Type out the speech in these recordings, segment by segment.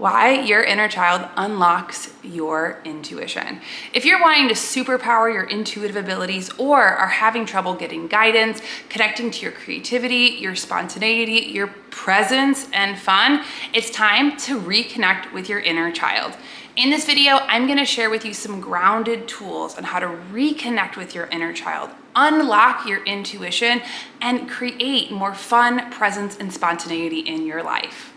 why your inner child unlocks your intuition. If you're wanting to superpower your intuitive abilities or are having trouble getting guidance, connecting to your creativity, your spontaneity, your presence and fun, it's time to reconnect with your inner child. In this video, I'm gonna share with you some grounded tools on how to reconnect with your inner child, unlock your intuition, and create more fun, presence, and spontaneity in your life.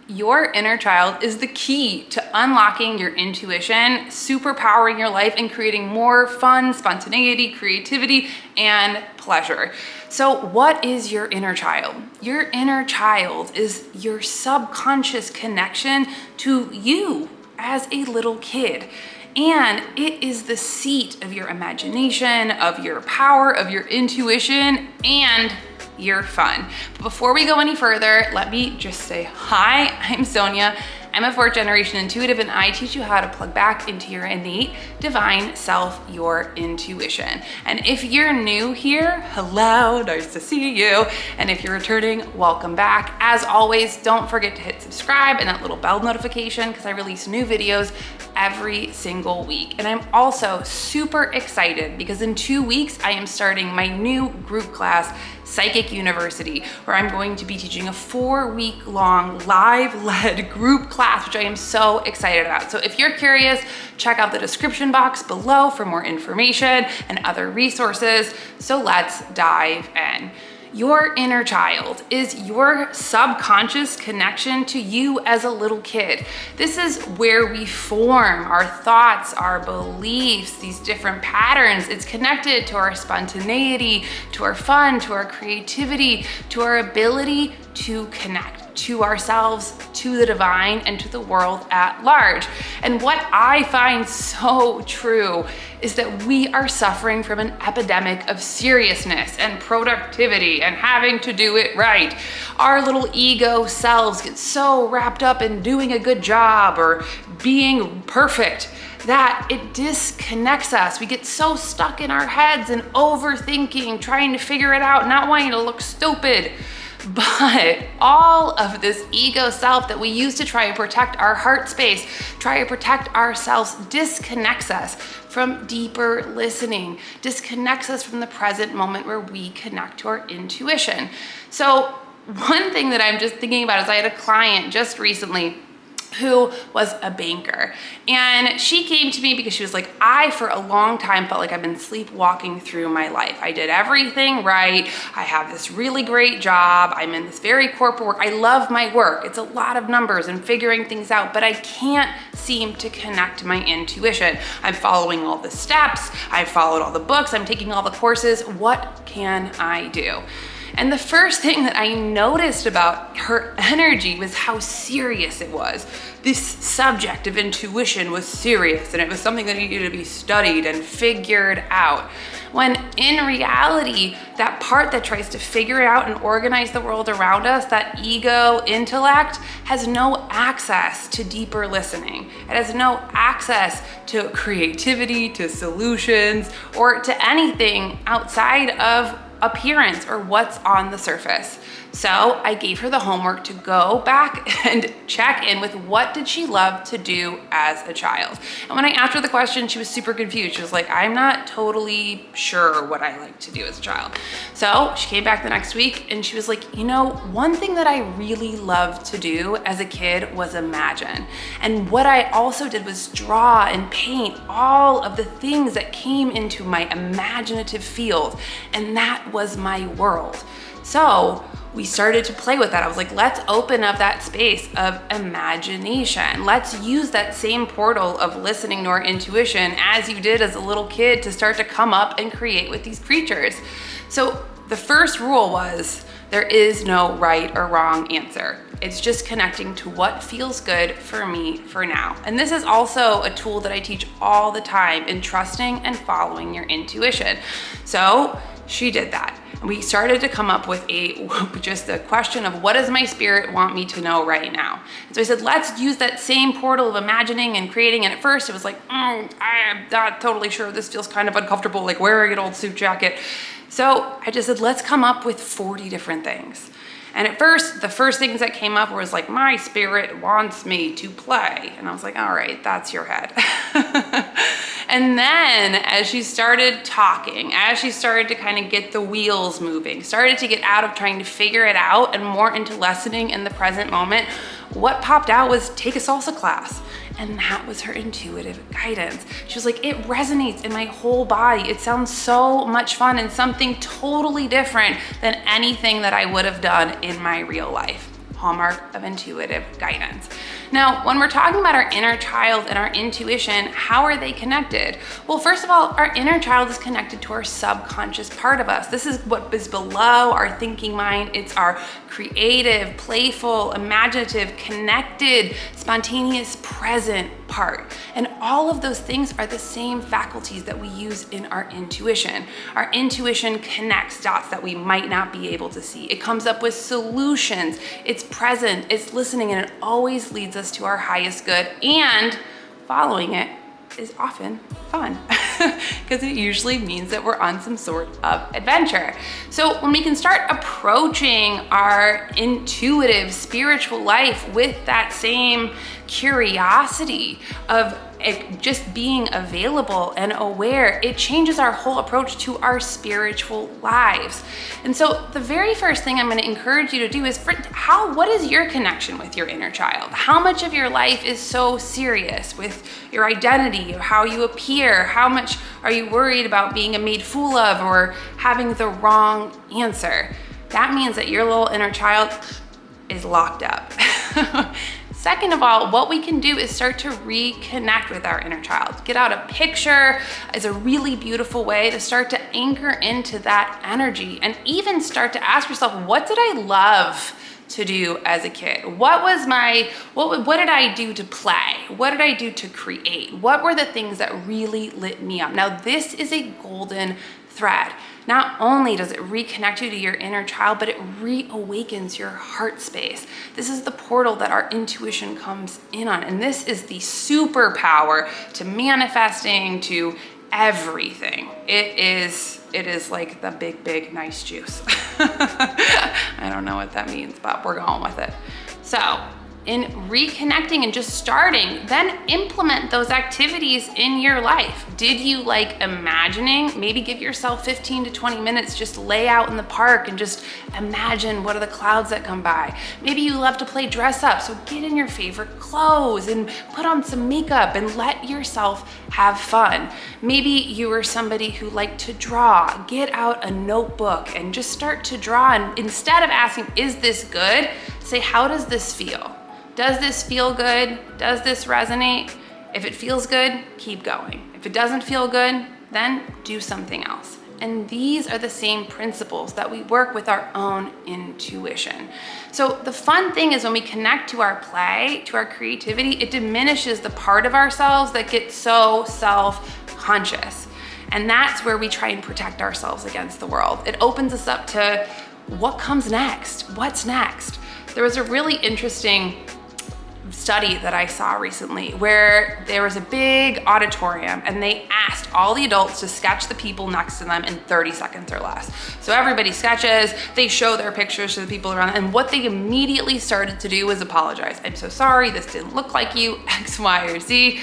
Your inner child is the key to unlocking your intuition, superpowering your life, and creating more fun, spontaneity, creativity, and pleasure. So what is your inner child? Your inner child is your subconscious connection to you as a little kid. And it is the seat of your imagination, of your power, of your intuition, and your fun. But before we go any further, let me just say hi, I'm Sonia. I'm a fourth generation intuitive, and I teach you how to plug back into your innate divine self, your intuition. And if you're new here, hello, nice to see you. And if you're returning, welcome back. As always, don't forget to hit subscribe and that little bell notification because I release new videos every single week. And I'm also super excited because in 2 weeks, I am starting my new group class, Psychic University, where I'm going to be teaching a 4-week-long live-led group class, which I am so excited about. So if you're curious, check out the description box below for more information and other resources. So let's dive in. Your inner child is your subconscious connection to you as a little kid. This is where we form our thoughts, our beliefs, these different patterns. It's connected to our spontaneity, to our fun, to our creativity, to our ability to connect to ourselves, to the divine, and to the world at large. And what I find so true is that we are suffering from an epidemic of seriousness and productivity and having to do it right. Our little ego selves get so wrapped up in doing a good job or being perfect that it disconnects us. We get so stuck in our heads and overthinking, trying to figure it out, not wanting to look stupid. But all of this ego self that we use to try and protect our heart space, try to protect ourselves, disconnects us from deeper listening, disconnects us from the present moment where we connect to our intuition. So one thing that I'm just thinking about is I had a client just recently who was a banker. And she came to me because she was like, I, for a long time, felt like I've been sleepwalking through my life. I did everything right. I have this really great job. I'm in this very corporate work. I love my work. It's a lot of numbers and figuring things out, but I can't seem to connect my intuition. I'm following all the steps. I've followed all the books. I'm taking all the courses. What can I do? And the first thing that I noticed about her energy was how serious it was. This subject of intuition was serious, and it was something that needed to be studied and figured out. When in reality, that part that tries to figure it out and organize the world around us, that ego intellect, has no access to deeper listening. It has no access to creativity, to solutions, or to anything outside of appearance or what's on the surface. So I gave her the homework to go back and check in with what did she love to do as a child. And when I asked her the question, she was super confused. She was like, I'm not totally sure what I like to do as a child. So she came back the next week and she was like, you know, one thing that I really loved to do as a kid was imagine. And what I also did was draw and paint all of the things that came into my imaginative field. And that was my world. So we started to play with that. I was like, let's open up that space of imagination. Let's use that same portal of listening to our intuition as you did as a little kid to start to come up and create with these creatures. So the first rule was there is no right or wrong answer. It's just connecting to what feels good for me for now. And this is also a tool that I teach all the time in trusting and following your intuition. So she did that. And we started to come up with just a question of what does my spirit want me to know right now? And so I said, let's use that same portal of imagining and creating. And at first it was like, I am not totally sure. This feels kind of uncomfortable, like wearing an old suit jacket. So I just said, let's come up with 40 different things. And at first, the first things that came up was like, my spirit wants me to play. And I was like, all right, that's your head. And then as she started talking, as she started to kind of get the wheels moving, started to get out of trying to figure it out and more into lessening in the present moment, what popped out was take a salsa class. And that was her intuitive guidance. She was like, it resonates in my whole body. It sounds so much fun and something totally different than anything that I would have done in my real life. Hallmark of intuitive guidance. Now, when we're talking about our inner child and our intuition, how are they connected? Well, first of all, our inner child is connected to our subconscious part of us. This is what is below our thinking mind. It's our creative, playful, imaginative, connected, spontaneous, present part. And all of those things are the same faculties that we use in our intuition. Our intuition connects dots that we might not be able to see. It comes up with solutions. It's present, it's listening, and it always leads us to our highest good, and following it is often fun because it usually means that we're on some sort of adventure. So when we can start approaching our intuitive spiritual life with that same curiosity of just being available and aware, it changes our whole approach to our spiritual lives. And so the very first thing I'm going to encourage you to do is what is your connection with your inner child? How much of your life is so serious with your identity, or how you appear? How much are you worried about being a made fool of or having the wrong answer? That means that your little inner child is locked up. Second of all, what we can do is start to reconnect with our inner child. Get out a picture is a really beautiful way to start to anchor into that energy, and even start to ask yourself, what did I love to do as a kid? What did I do to play? What did I do to create? What were the things that really lit me up? Now, this is a golden thread. Not only does it reconnect you to your inner child, but it reawakens your heart space. This is the portal that our intuition comes in on. And this is the superpower to manifesting, to everything. It is like the big, nice juice. I don't know what that means, but we're going with it. So, in reconnecting and just starting, then implement those activities in your life. Did you like imagining? Maybe give yourself 15 to 20 minutes, just lay out in the park and just imagine what are the clouds that come by. Maybe you love to play dress up, so get in your favorite clothes and put on some makeup and let yourself have fun. Maybe you are somebody who liked to draw. Get out a notebook and just start to draw, and instead of asking, is this good? Say, how does this feel? Does this feel good? Does this resonate? If it feels good, keep going. If it doesn't feel good, then do something else. And these are the same principles that we work with our own intuition. So the fun thing is when we connect to our play, to our creativity, it diminishes the part of ourselves that gets so self-conscious. And that's where we try and protect ourselves against the world. It opens us up to what comes next? What's next? There was a really interesting study that I saw recently where there was a big auditorium and they asked all the adults to sketch the people next to them in 30 seconds or less. So everybody sketches, they show their pictures to the people around them, and what they immediately started to do was apologize. I'm so sorry, this didn't look like you, X, Y, or Z.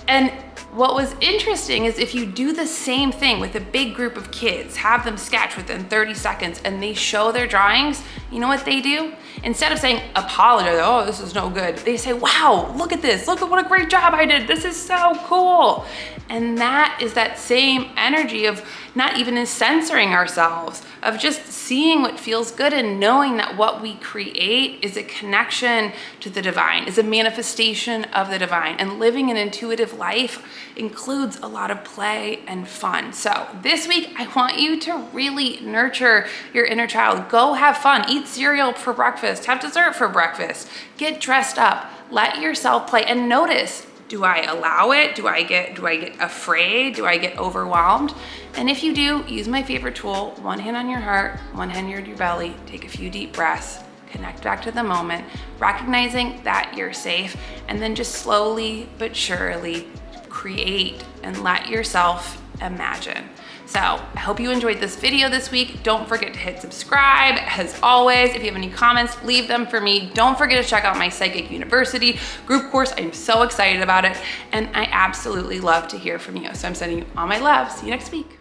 And what was interesting is if you do the same thing with a big group of kids, have them sketch within 30 seconds and they show their drawings, you know what they do? Instead of saying, apologize, oh, this is no good, they say, wow, look at this, look at what a great job I did, this is so cool. And that is that same energy of not even censoring ourselves, of just seeing what feels good and knowing that what we create is a connection to the divine, is a manifestation of the divine. And living an intuitive life includes a lot of play and fun. So this week, I want you to really nurture your inner child. Go have fun, eat cereal for breakfast, have dessert for breakfast, get dressed up, let yourself play, and notice, do I allow it? Do I get afraid? Do I get overwhelmed? And if you do, use my favorite tool, one hand on your heart, one hand on your belly, take a few deep breaths, connect back to the moment, recognizing that you're safe, and then just slowly but surely create and let yourself imagine. So I hope you enjoyed this video this week. Don't forget to hit subscribe. As always, if you have any comments, leave them for me. Don't forget to check out my Psychic University group course. I'm so excited about it, and I absolutely love to hear from you. So I'm sending you all my love. See you next week.